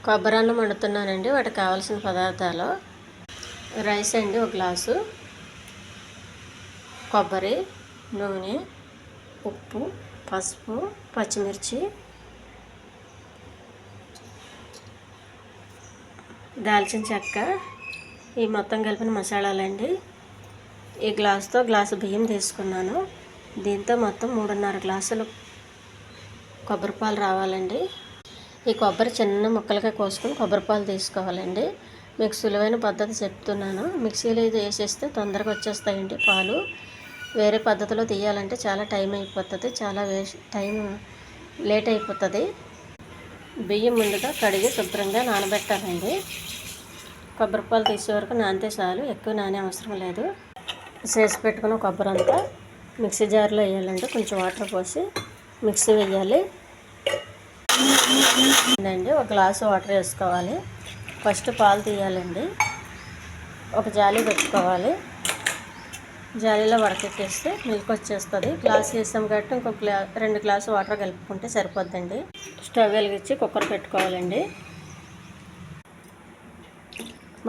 కొబ్బరన్నం వండుతున్నానండి. వాటికి కావాల్సిన పదార్థాలు రైస్ అండి, ఒక గ్లాసు, కొబ్బరి, నూనె, ఉప్పు, పసుపు, పచ్చిమిర్చి, దాల్చిన చెక్క, ఈ మొత్తం కలిపిన మసాలాలండి. ఈ గ్లాసుతో గ్లాసు బియ్యం తీసుకున్నాను. దీంతో మొత్తం 3.5 గ్లాసులు కొబ్బరి పాలు రావాలండి. ఈ కొబ్బరి చిన్న ముక్కలుగా కోసుకొని కొబ్బరి పాలు తీసుకోవాలండి. మీకు సులువైన పద్ధతి చెప్తున్నాను. మిక్సీలో ఇది వేసేస్తే తొందరగా వచ్చేస్తాయండి పాలు. వేరే పద్ధతిలో తీయాలంటే చాలా టైం అయిపోతుంది, చాలా టైం లేట్ అయిపోతుంది. బియ్యం ముందుగా కడిగి శుభ్రంగా నానబెట్టాలండి. కొబ్బరి పాలు తీసే వరకు నానితే చాలు, ఎక్కువ నానే అవసరం లేదు. చేసి పెట్టుకున్న కొబ్బరి అంతా మిక్సీ జార్లో వేయాలండి. కొంచెం వాటర్ పోసి మిక్సీ వేయాలి అండి. ఒక గ్లాసు వాటర్ వేసుకోవాలి. ఫస్ట్ పాలు తీయాలండి. ఒక జాలి పెట్టుకోవాలి. జాలీలో వడకెట్టేస్తే మిల్క్ వచ్చేస్తుంది. గ్లాస్ వేసాం కాబట్టి ఇంకొక 2 గ్లాసు వాటర్ కలుపుకుంటే సరిపోద్దండి. స్టవ్ వెలిగించి కుక్కర్ పెట్టుకోవాలండి.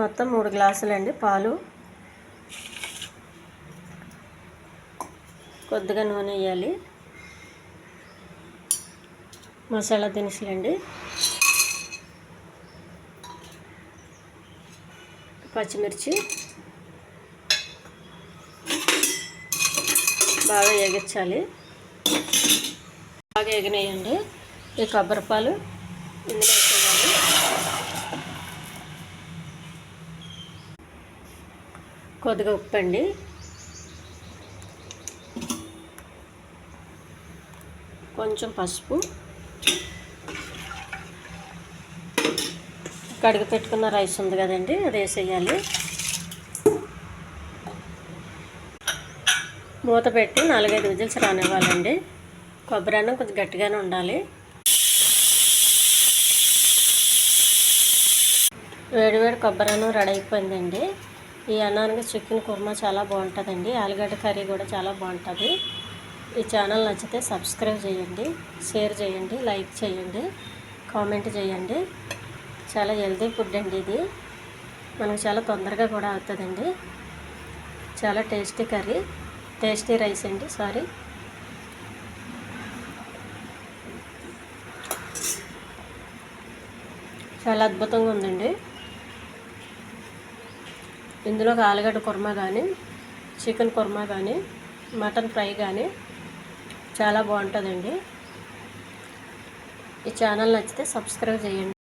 మొత్తం 3 గ్లాసులండి పాలు. కొద్దిగా నూనె వేయాలి. మసాలా దినుసులండి, పచ్చిమిర్చి బాగా వేగించాలి. బాగా ఎగినేయండి. ఈ కొబ్బరి పాలు ఇందులో వేసేయాలి. కొద్దిగా ఉప్పు అండి, కొంచెం పసుపు, కడిగి పెట్టుకున్న రైస్ ఉంది కదండి, అది వేసేయాలి. మూత పెట్టి 4-5 విజిల్స్ రానివ్వాలండి. కొబ్బరి అన్నం కొంచెం గట్టిగానే ఉండాలి. వేడివేడి కొబ్బరి అన్నం రెడీ అయిపోయిందండి. ఈ అన్నానికి చికెన్ కుర్మా చాలా బాగుంటుందండి. ఆలుగడ్డ కర్రీ కూడా చాలా బాగుంటుంది. ఈ ఛానల్ నచ్చితే సబ్స్క్రైబ్ చేయండి, షేర్ చేయండి, లైక్ చేయండి, కామెంట్ చేయండి. చాలా హెల్తీ ఫుడ్ అండి ఇది. మనకు చాలా తొందరగా కూడా అవుతుందండి. చాలా టేస్టీ కర్రీ, టేస్టీ రైస్ అండి, సారీ. చాలా అద్భుతంగా ఉందండి. ఇందులో ఆలుగడ్డ కుర్మా కానీ, చికెన్ కుర్మా కానీ, మటన్ ఫ్రై కానీ చాలా బాగుంటుందండి. ఈ ఛానల్ నచ్చితే సబ్స్క్రైబ్ చేయండి.